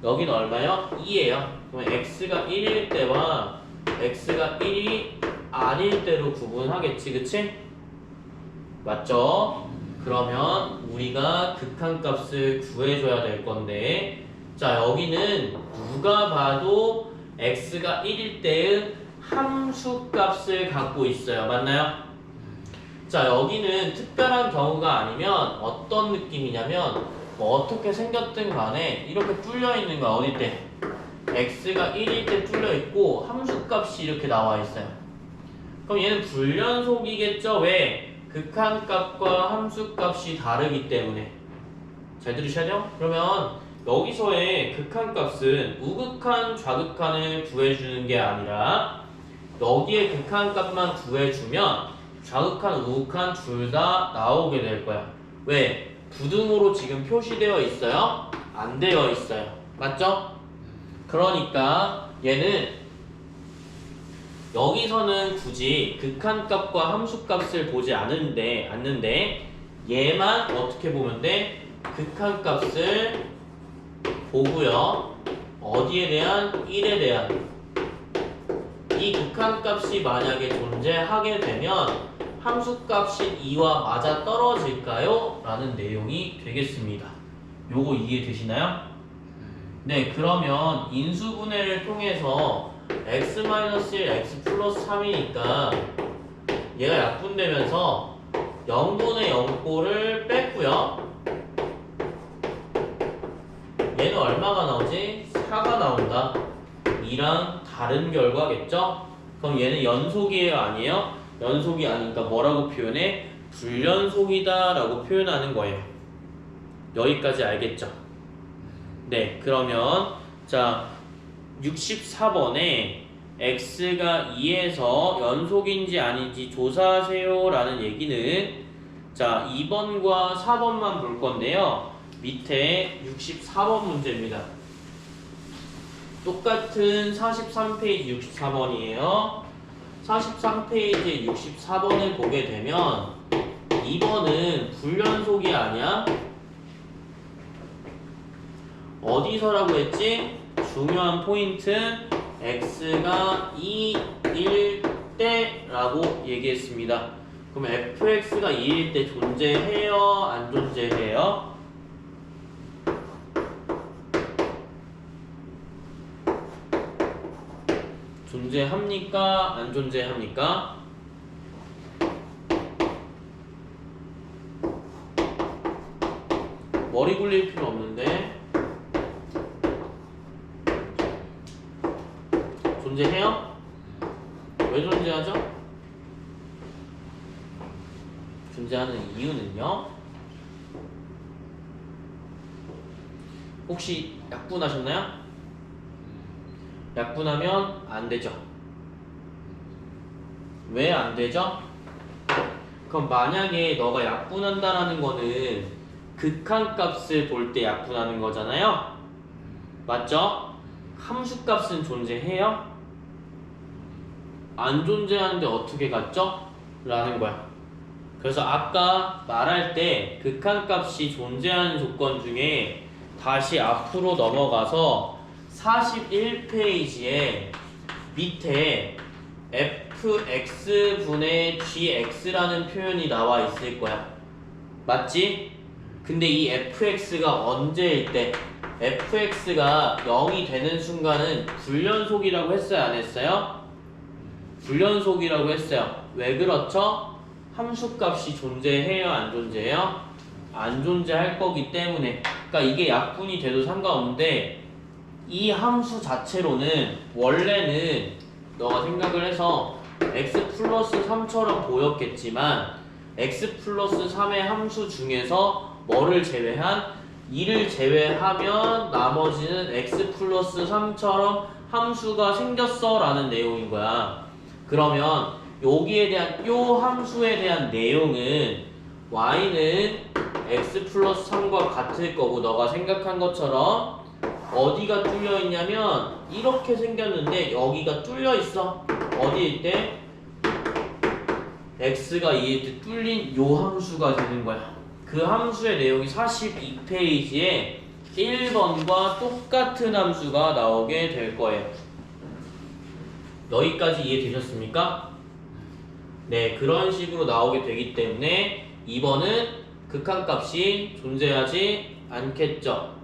여기는 얼마요? 2예요. 그러면 x가 1일 때와 x가 1이 아닐 때로 구분하겠지, 그치? 맞죠? 그러면 우리가 극한값을 구해줘야 될 건데, 자, 여기는 누가 봐도 x가 1일 때의 함수값을 갖고 있어요. 맞나요? 자, 여기는 특별한 경우가 아니면 어떤 느낌이냐면 뭐 어떻게 생겼든 간에 이렇게 뚫려 있는 거야. 어디 때? x가 1일 때 뚫려 있고 함수값이 이렇게 나와 있어요. 그럼 얘는 불연속이겠죠? 왜? 극한값과 함수값이 다르기 때문에. 잘 들으셔야 돼요? 그러면 여기서의 극한값은 우극한, 좌극한을 구해주는 게 아니라 여기에 극한값만 구해주면 좌극한, 우극한 둘 다 나오게 될 거야. 왜? 부등호로 지금 표시되어 있어요? 안 되어 있어요. 맞죠? 그러니까 얘는 여기서는 굳이 극한값과 함수값을 보지 않는데 얘만 어떻게 보면 돼? 극한값을 보고요. 어디에 대한? 1에 대한. 이 극한값이 만약에 존재하게 되면 함수값인 2와 맞아 떨어질까요? 라는 내용이 되겠습니다. 요거 이해되시나요? 네, 그러면 인수분해를 통해서 x-1, x 플러스 3이니까 얘가 약분되면서 0분의 0꼴을 뺐고요. 얘는 얼마가 나오지? 4가 나온다. 이랑 다른 결과겠죠? 그럼 얘는 연속이에요? 아니에요? 연속이 아니니까 뭐라고 표현해? 불연속이다 라고 표현하는 거예요. 여기까지 알겠죠? 네, 그러면 자 64번에 x가 2에서 연속인지 아닌지 조사하세요 라는 얘기는 자 2번과 4번만 볼 건데요. 밑에 64번 문제입니다. 똑같은 43페이지 64번이에요. 43페이지 64번을 보게 되면 2번은 불연속이 아니야? 어디서라고 했지? 중요한 포인트 x가 2일 때라고 얘기했습니다. 그럼 fx가 2일 때 존재해요? 안 존재해요? 존재합니까? 안 존재합니까? 머리 굴릴 필요 없는데 존재해요? 왜 존재하죠? 존재하는 이유는요? 혹시 약분하셨나요? 약분하면 안 되죠. 왜 안 되죠? 그럼 만약에 너가 약분한다라는 거는 극한값을 볼 때 약분하는 거잖아요? 맞죠? 함수값은 존재해요? 안 존재하는데 어떻게 갔죠? 라는 거야. 그래서 아까 말할 때 극한값이 존재하는 조건 중에 다시 앞으로 넘어가서 41페이지에 밑에 fx분의 gx라는 표현이 나와 있을 거야. 맞지? 근데 이 fx가 언제일 때 fx가 0이 되는 순간은 불연속이라고 했어요? 안 했어요? 불연속이라고 했어요. 왜 그렇죠? 함수값이 존재해요? 안 존재해요? 안 존재할 거기 때문에. 그러니까 이게 약분이 돼도 상관없는데 이 함수 자체로는 원래는 너가 생각을 해서 x 플러스 3처럼 보였겠지만 x 플러스 3의 함수 중에서 뭐를 제외한? 2를 제외하면 나머지는 x 플러스 3처럼 함수가 생겼어 라는 내용인 거야. 그러면 여기에 대한 요 함수에 대한 내용은 y는 x 플러스 3과 같을 거고 너가 생각한 것처럼 어디가 뚫려 있냐면 이렇게 생겼는데 여기가 뚫려 있어. 어디일 때? x가 2일 때 뚫린 요 함수가 되는 거야. 그 함수의 내용이 42페이지에 1번과 똑같은 함수가 나오게 될 거예요. 여기까지 이해되셨습니까? 네, 그런 식으로 나오게 되기 때문에 2번은 극한값이 존재하지 않겠죠.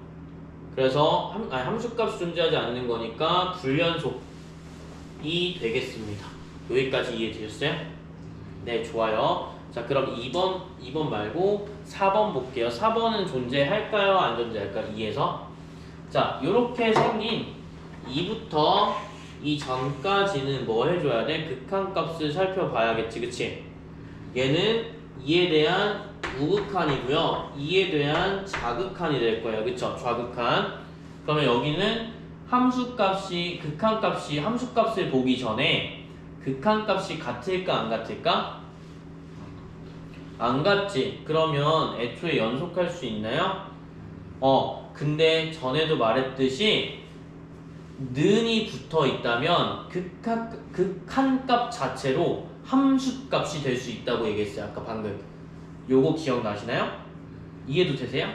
그래서 함수값이 존재하지 않는 거니까 불연속이 되겠습니다. 여기까지 이해되셨어요? 네, 좋아요. 자, 그럼 2번 말고 4번 볼게요. 4번은 존재할까요? 안 존재할까요? 2에서. 자, 요렇게 생긴 2부터 이 전까지는 뭐 해줘야 돼? 극한값을 살펴봐야겠지, 그치? 얘는 2에 대한 우극한이고요. 2에 대한 자극한이 될 거예요. 그쵸? 좌극한. 그러면 여기는 함수값이, 극한값이 함수값을 보기 전에 극한값이 같을까 안 같을까? 안 같지? 그러면 애초에 연속할 수 있나요? 근데 전에도 말했듯이 는이 붙어 있다면 극한값 자체로 함수값이 될 수 있다고 얘기했어요. 아까 방금. 요거 기억나시나요? 이해도 되세요?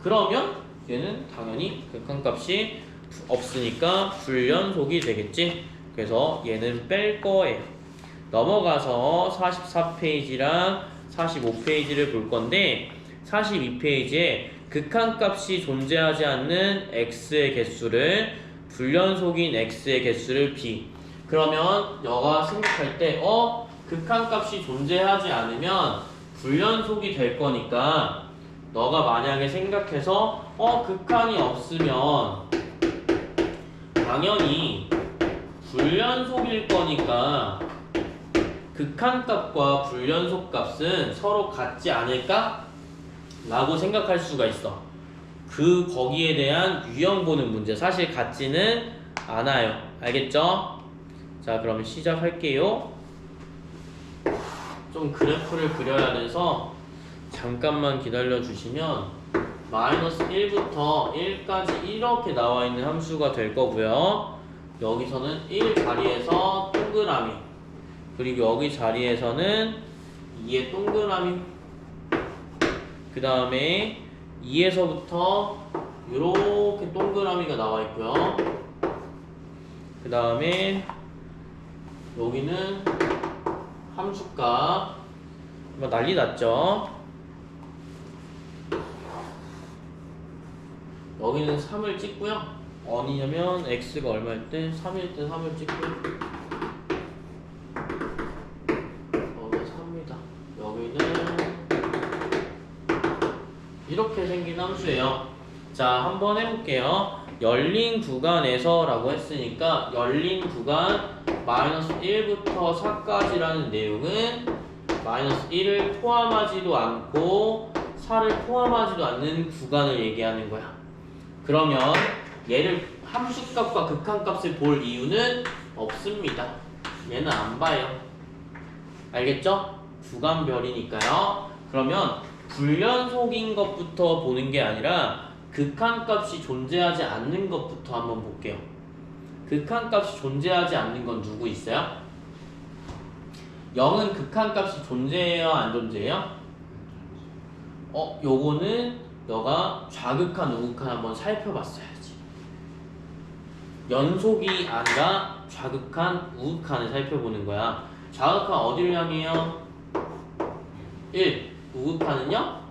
그러면 얘는 당연히 극한값이 없으니까 불연속이 되겠지? 그래서 얘는 뺄 거예요. 넘어가서 44페이지랑 45페이지를 볼 건데 42페이지에 극한값이 존재하지 않는 x의 개수를 불연속인 x의 개수를 b. 그러면 너가 생각할 때 극한값이 존재하지 않으면 불연속이 될 거니까 너가 만약에 생각해서 극한이 없으면 당연히 불연속일 거니까 극한값과 불연속값은 서로 같지 않을까? 라고 생각할 수가 있어. 거기에 대한 유형 보는 문제. 사실 같지는 않아요. 알겠죠? 자, 그럼 시작할게요. 좀 그래프를 그려야 돼서 잠깐만 기다려 주시면 마이너스 1부터 1까지 이렇게 나와 있는 함수가 될 거고요. 여기서는 1 자리에서 동그라미, 그리고 여기 자리에서는 2의 동그라미, 그 다음에 2에서부터 이렇게 동그라미가 나와 있고요. 그 다음에 여기는 함수값 난리 났죠. 여기는 3을 찍고요. 어디냐면 x가 얼마일 때? 3일 때 3을 찍고요. 여기 3입니다. 여기는 이렇게 생긴 함수예요. 자, 한번 해볼게요. 열린 구간에서 라고 했으니까 열린 구간 마이너스 1부터 4까지라는 내용은 마이너스 1을 포함하지도 않고 4를 포함하지도 않는 구간을 얘기하는 거야. 그러면 얘를 함수값과 극한값을 볼 이유는 없습니다. 얘는 안 봐요. 알겠죠? 구간별이니까요. 그러면 불연속인 것부터 보는 게 아니라 극한값이 존재하지 않는 것부터 한번 볼게요. 극한값이 존재하지 않는 건 누구 있어요? 0은 극한값이 존재해요? 안 존재해요? 요거는 너가 좌극한, 우극한 한번 살펴봤어야지. 연속이 아니라 좌극한, 우극한을 살펴보는 거야. 좌극한 어디를 향해요? 1. 우극한은요?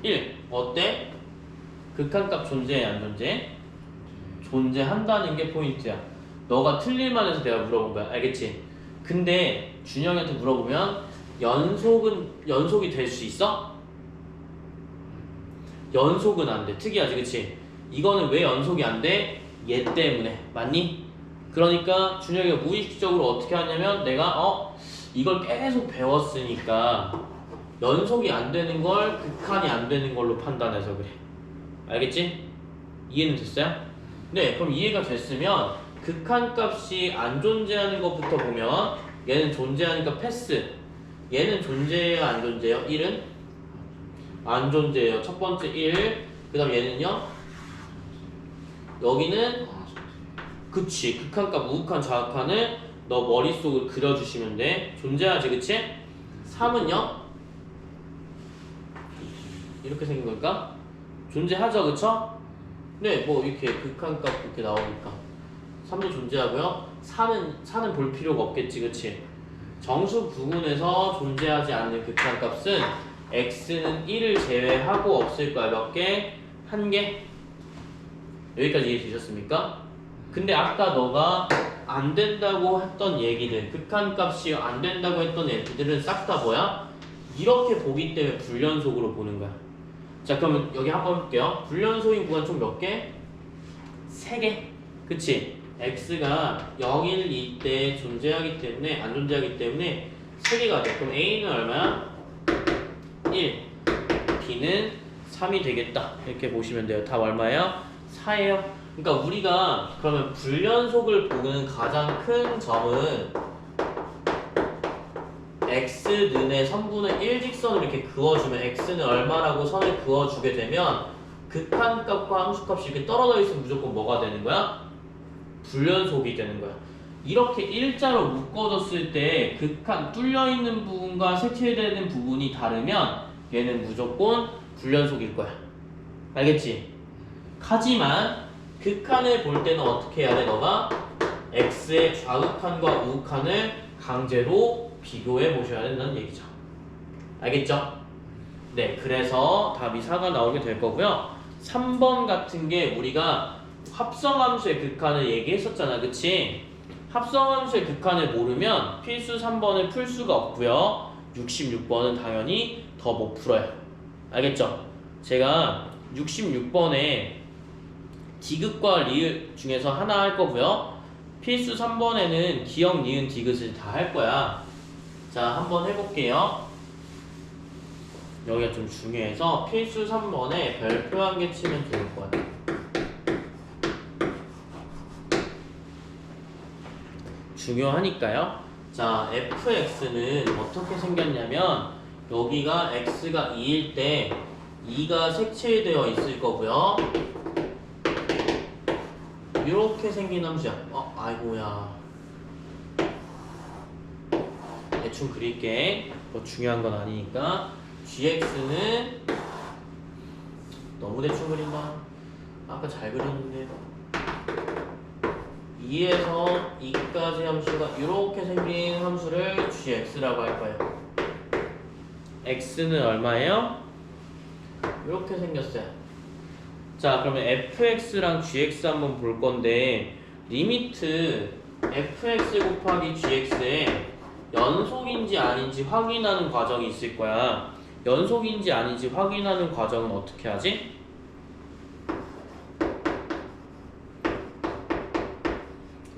1. 어때? 극한값 존재해, 안 존재해? 존재한다는 게 포인트야. 너가 틀릴만 해서 내가 물어본 거야. 알겠지? 근데 준영이한테 물어보면 연속이 될 수 있어? 연속은 안 돼. 특이하지, 그치? 이거는 왜 연속이 안 돼? 얘 때문에. 맞니? 그러니까 준영이가 무의식적으로 어떻게 하냐면 내가 이걸 계속 배웠으니까 연속이 안 되는 걸 극한이 안 되는 걸로 판단해서 그래. 알겠지? 이해는 됐어요? 네, 그럼 이해가 됐으면 극한값이 안 존재하는 것부터 보면 얘는 존재하니까 패스. 얘는 존재해요, 안 존재해요? 1은? 안 존재해요. 첫 번째 1. 그 다음 얘는요? 여기는 그치. 극한값, 우극한, 좌극한을 너 머릿속을 그려주시면 돼. 존재하지, 그치? 3은요? 이렇게 생긴 걸까? 존재하죠, 그쵸? 네, 뭐 이렇게 극한값 이렇게 나오니까 3도 존재하고요. 4는 볼 필요가 없겠지, 그치? 정수 부분에서 존재하지 않는 극한값은 x는 1을 제외하고 없을 거야. 몇 개? 1개? 여기까지 이해되셨습니까? 근데 아까 너가 안 된다고 했던 얘기들, 극한값이 안 된다고 했던 애들은 싹 다 뭐야? 이렇게 보기 때문에 불연속으로 보는 거야. 자, 그러면 여기 한번 볼게요. 불연속인 구간 총 몇 개? 3개. 그치? x가 0, 1, 2 때 존재하기 때문에, 안 존재하기 때문에 3개가 돼. 그럼 a는 얼마야? 1. b는 3이 되겠다. 이렇게 보시면 돼요. 답 얼마예요? 4예요. 그러니까 우리가 그러면 불연속을 보는 가장 큰 점은 x는의 선분의 1직선을 이렇게 그어주면 x는 얼마라고 선을 그어주게 되면 극한값과 함수값이 이렇게 떨어져 있으면 무조건 뭐가 되는 거야? 불연속이 되는 거야. 이렇게 일자로 묶어줬을 때 극한 뚫려있는 부분과 색칠되는 부분이 다르면 얘는 무조건 불연속일 거야. 알겠지? 하지만 극한을 볼 때는 어떻게 해야 돼? 너가 x의 좌극한과 우극한을 강제로 비교해 보셔야 된다는 얘기죠. 알겠죠? 네, 그래서 답이 4가 나오게 될 거고요. 3번 같은 게 우리가 합성함수의 극한을 얘기했었잖아, 그치? 합성함수의 극한을 모르면 필수 3번을 풀 수가 없고요. 66번은 당연히 더 못 풀어요. 알겠죠? 제가 66번에 디귿과 리을 중에서 하나 할 거고요. 필수 3번에는 기역, 니은, 디귿을 다 할 거야. 자, 한번 해볼게요. 여기가 좀 중요해서 필수 3번에 별표 한 개 치면 좋을 것 같아요. 중요하니까요. 자, fx는 어떻게 생겼냐면 여기가 x가 2일 때 2가 색칠되어 있을 거고요. 이렇게 생긴 함수야. 아이고야. 대충 그릴게. 뭐 중요한 건 아니니까. gx는 너무 대충 그린다. 아까 잘 그렸는데. 2에서 2까지 함수가 이렇게 생긴 함수를 gx라고 할 거예요. x는 얼마예요? 이렇게 생겼어요. 자, 그러면 fx랑 gx 한번 볼 건데 리미트 fx 곱하기 gx에 연속인지 아닌지 확인하는 과정이 있을 거야. 연속인지 아닌지 확인하는 과정은 어떻게 하지?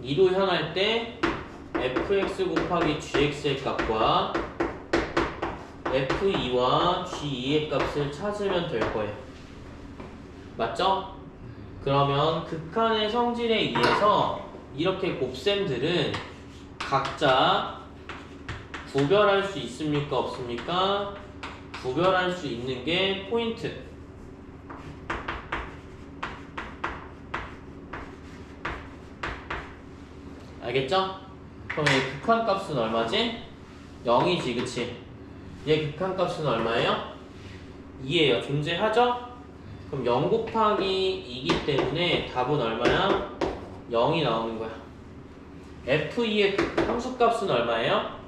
(2로) 향할 때 fx 곱하기 gx의 값과 f2와 g2의 값을 찾으면 될 거예요. 맞죠? 그러면 극한의 성질에 의해서 이렇게 곱셈들은 각자 구별할 수 있습니까? 없습니까? 구별할 수 있는 게 포인트. 알겠죠? 그럼 얘 극한값은 얼마지? 0이지, 그치? 얘 극한값은 얼마예요? 2예요. 존재하죠? 그럼 0 곱하기 2기 때문에 답은 얼마야? 0이 나오는 거야. f2의 함수값은 얼마예요?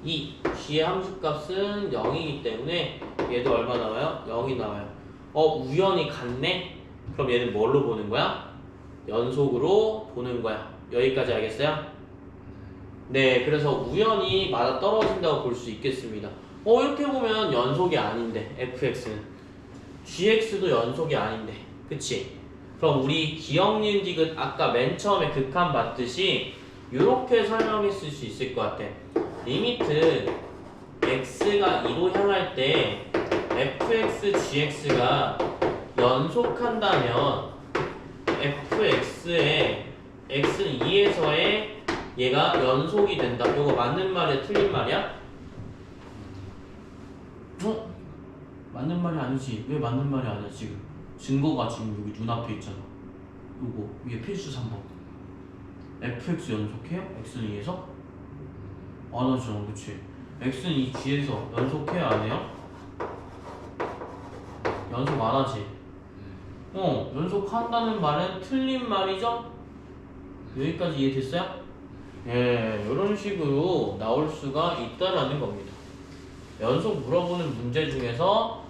2. g의 함수값은 0이기 때문에 얘도 얼마 나와요? 0이 나와요. 우연히 같네? 그럼 얘는 뭘로 보는 거야? 연속으로 보는 거야. 여기까지 알겠어요? 네, 그래서 우연히 맞아 떨어진다고 볼 수 있겠습니다. 이렇게 보면 연속이 아닌데 fx는 gx도 연속이 아닌데, 그치? 그럼 우리 기억 니은 디귿 아까 맨 처음에 극한 봤듯이 이렇게 설명했을 수 있을 것 같아. 리미트 x가 2로 향할 때 fx gx가 연속한다면 fx에 x는 2에서의 얘가 연속이 된다. 이거 맞는 말이야? 틀린 말이야? 맞는 말이 아니지. 왜 맞는 말이 아니야 지금? 증거가 지금 여기 눈앞에 있잖아. 요거 위에 필수 3번. fx 연속해요? x는 2에서? 안 하죠. 그치? x는 이 g에서 연속해요? 안 해요? 연속 안 하지? 연속한다는 말은 틀린 말이죠? 여기까지 이해됐어요? 예, 이런 식으로 나올 수가 있다라는 겁니다. 연속 물어보는 문제 중에서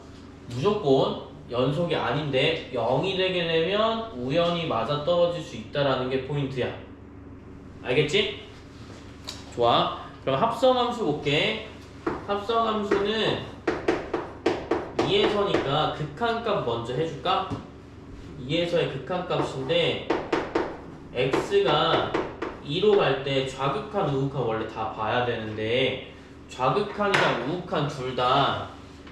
무조건 연속이 아닌데 0이 되게 되면 우연히 맞아 떨어질 수 있다라는 게 포인트야. 알겠지? 좋아. 그럼 합성함수 볼게. 합성함수는 2에서니까 극한값 먼저 해줄까? 2에서의 극한값인데 x가 2로 갈 때 좌극한, 우극한 원래 다 봐야 되는데 좌극한이랑 우극한 둘 다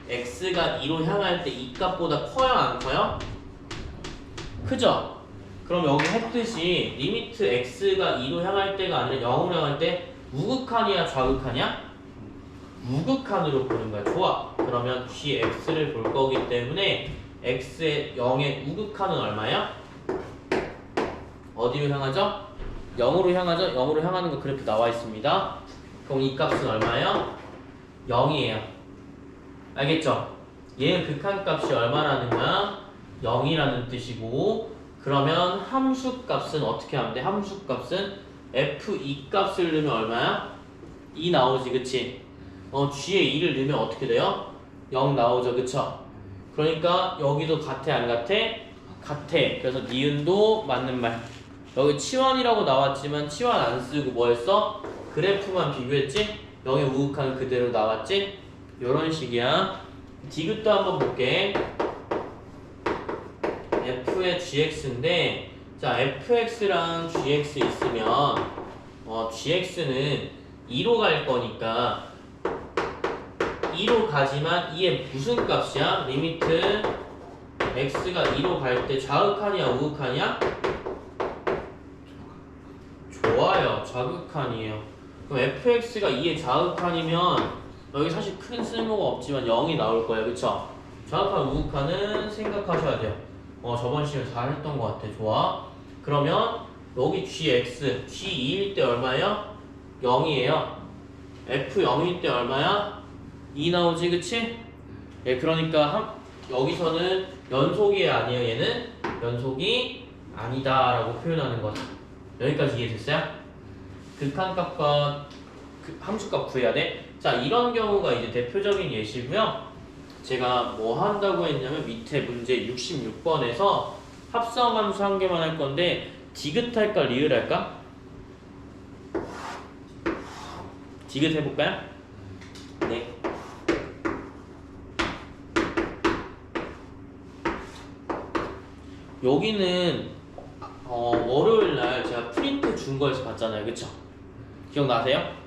x가 2로 향할 때 이 값보다 커요? 안 커요? 크죠? 그럼 여기 했듯이 리미트 x가 2로 향할 때가 아니라 0으로 향할 때 우극한이야? 좌극한이야? 우극한으로 보는 거야. 좋아. 그러면 gx를 볼 거기 때문에 x의 0의 우극한은 얼마야? 어디로 향하죠? 0으로 향하죠? 0으로 향하는 거 그래프 나와 있습니다. 그럼 이 값은 얼마예요? 0이에요. 알겠죠? 얘의 극한값이 얼마라는 거야? 0이라는 뜻이고, 그러면 함수값은 어떻게 하면 돼? 함수값은 f2 값을 넣으면 얼마야? 2 나오지, 그치? g에 2를 넣으면 어떻게 돼요? 0 나오죠, 그쵸? 그러니까 여기도 같아, 안 같아? 같아. 그래서 니은도 맞는 말. 여기 치환이라고 나왔지만 치환 안 쓰고 뭐 했어? 그래프만 비교했지? 0의 우극한 그대로 나왔지? 요런 식이야. 디귿도 한번 볼게. f의 gx인데, 자, fx랑 gx 있으면 gx는 2로 갈 거니까 2로 가지만 2의 무슨 값이야? 리미트 x가 2로 갈 때 좌극한이야 우극한이야? 좋아요. 좌극한이에요. 그럼 fx가 2의 좌극한이면 여기 사실 큰 쓸모가 없지만 0이 나올 거예요. 그쵸? 좌극한 우극한은 생각하셔야 돼요. 저번 시간에 잘 했던 것 같아. 좋아. 그러면 여기 gx, g2일 때 얼마예요? 0이에요. f0일 때 얼마야? 2 나오지, 그치? 예, 그러니까 여기서는 연속이 아니에요. 얘는 연속이 아니다 라고 표현하는 거죠. 여기까지 이해됐어요? 극한값과 함수값 구해야 돼. 자, 이런 경우가 이제 대표적인 예시고요. 제가 뭐 한다고 했냐면 밑에 문제 66번에서 합성함수 한 개만 할 건데 디귿 할까 리을 할까? 디귿 해볼까요? 네. 여기는 월요일날 제가 프린트 준 거에서 봤잖아요. 그쵸? 기억나세요?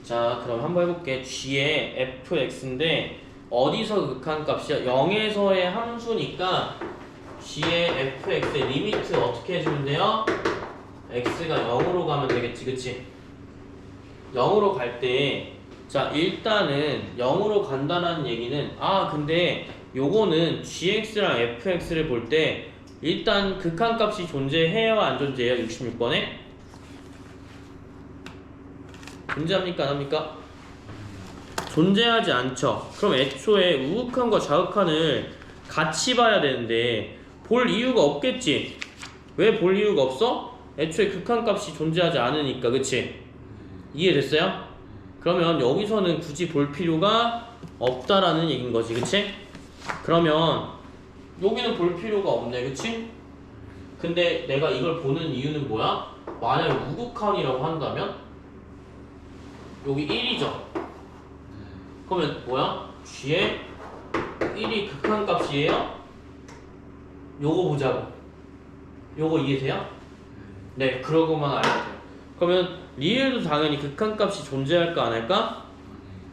자, 그럼 한번 해볼게. g의 fx인데 어디서 극한값이야? 0에서의 함수니까 g의 fx의 리미트 어떻게 해주면 돼요? x가 0으로 가면 되겠지, 그치? 0으로 갈 때, 자, 일단은 0으로 간다는 얘기는, 근데 요거는 gx랑 fx를 볼 때, 일단 극한값이 존재해요, 안 존재해요? 66번에? 존재합니까, 안 합니까? 존재하지 않죠. 그럼 애초에 우극한과 좌극한을 같이 봐야 되는데, 볼 이유가 없겠지? 왜 볼 이유가 없어? 애초에 극한값이 존재하지 않으니까, 그치? 이해됐어요? 그러면 여기서는 굳이 볼 필요가 없다라는 얘기인 거지, 그치? 그러면 여기는 볼 필요가 없네, 그치? 근데 내가 이걸 보는 이유는 뭐야? 만약 우극한이라고 한다면 여기 1이죠? 그러면 뭐야? g에 1이 극한값이에요? 요거 보자고. 요거 이해돼요? 네, 그러고만 알아야 돼요. 그러면 리을도 당연히 극한값이 존재할까 안 할까?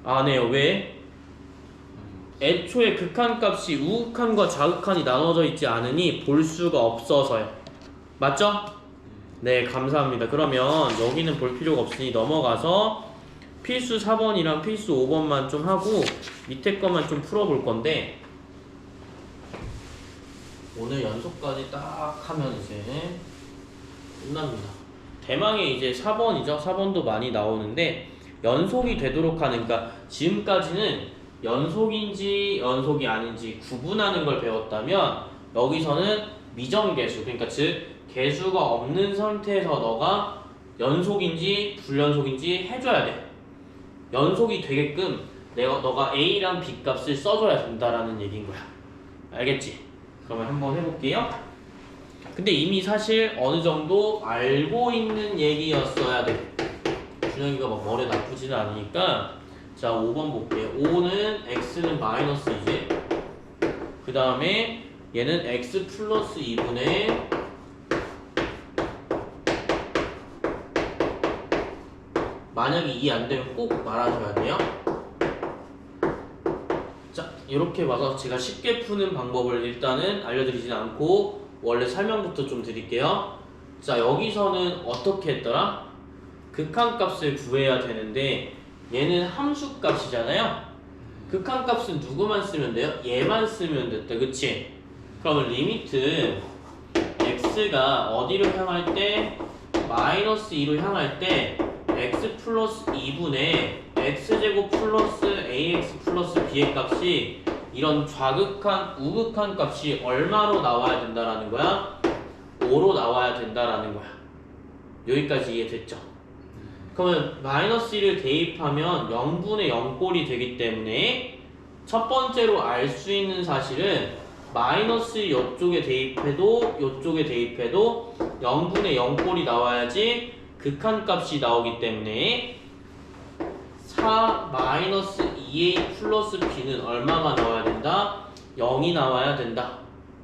안 해요. 왜? 애초에 극한값이 우극한과 좌극한이 나눠져 있지 않으니 볼 수가 없어서요. 맞죠? 네, 감사합니다. 그러면 여기는 볼 필요가 없으니 넘어가서 필수 4번이랑 필수 5번만 좀 하고 밑에 것만 좀 풀어볼 건데 오늘 연속까지 딱 하면 이제 끝납니다. 대망의 이제 4번이죠. 4번도 많이 나오는데 연속이 되도록 하는, 그러니까 지금까지는 연속인지 연속이 아닌지 구분하는 걸 배웠다면 여기서는 미정계수, 그러니까 즉 계수가 없는 상태에서 너가 연속인지 불연속인지 해줘야 돼. 연속이 되게끔 너가 A랑 B 값을 써줘야 된다라는 얘기인 거야. 알겠지? 그러면 한번 해볼게요. 근데 이미 사실 어느 정도 알고 있는 얘기였어야 돼. 준영이가 막 머리 나쁘지는 않으니까. 자, 5번 볼게요. 5는 x는 마이너스이지. 그 다음에 얘는 x 플러스 2분의 만약에 2 안 되면 꼭 말하셔야 돼요. 자, 이렇게 봐서 제가 쉽게 푸는 방법을 일단은 알려드리진 않고 원래 설명부터 좀 드릴게요. 자, 여기서는 어떻게 했더라? 극한값을 구해야 되는데 얘는 함수값이잖아요. 극한값은 누구만 쓰면 돼요? 얘만 쓰면 됐다, 그치? 그러면 리미트 x가 어디로 향할 때? 마이너스 2로 향할 때 x 플러스 2분의 x제곱 플러스 ax 플러스 b의 값이 이런 좌극한, 우극한 값이 얼마로 나와야 된다라는 거야? 5로 나와야 된다라는 거야. 여기까지 이해됐죠? 그러면 마이너스 1을 대입하면 0분의 0꼴이 되기 때문에 첫 번째로 알 수 있는 사실은 마이너스 1 이쪽에 대입해도 이쪽에 대입해도 0분의 0꼴이 나와야지 극한값이 나오기 때문에 4 마이너스 2a 플러스 b는 얼마가 나와야 된다? 0이 나와야 된다.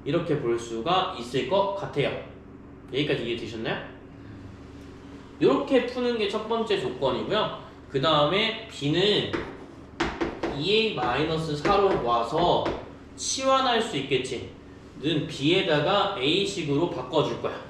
이렇게 볼 수가 있을 것 같아요. 여기까지 이해되셨나요? 이렇게 푸는 게 첫 번째 조건이고요. 그 다음에 b는 2a-4로 와서 치환할 수 있겠지 는 b에다가 a식으로 바꿔줄 거야.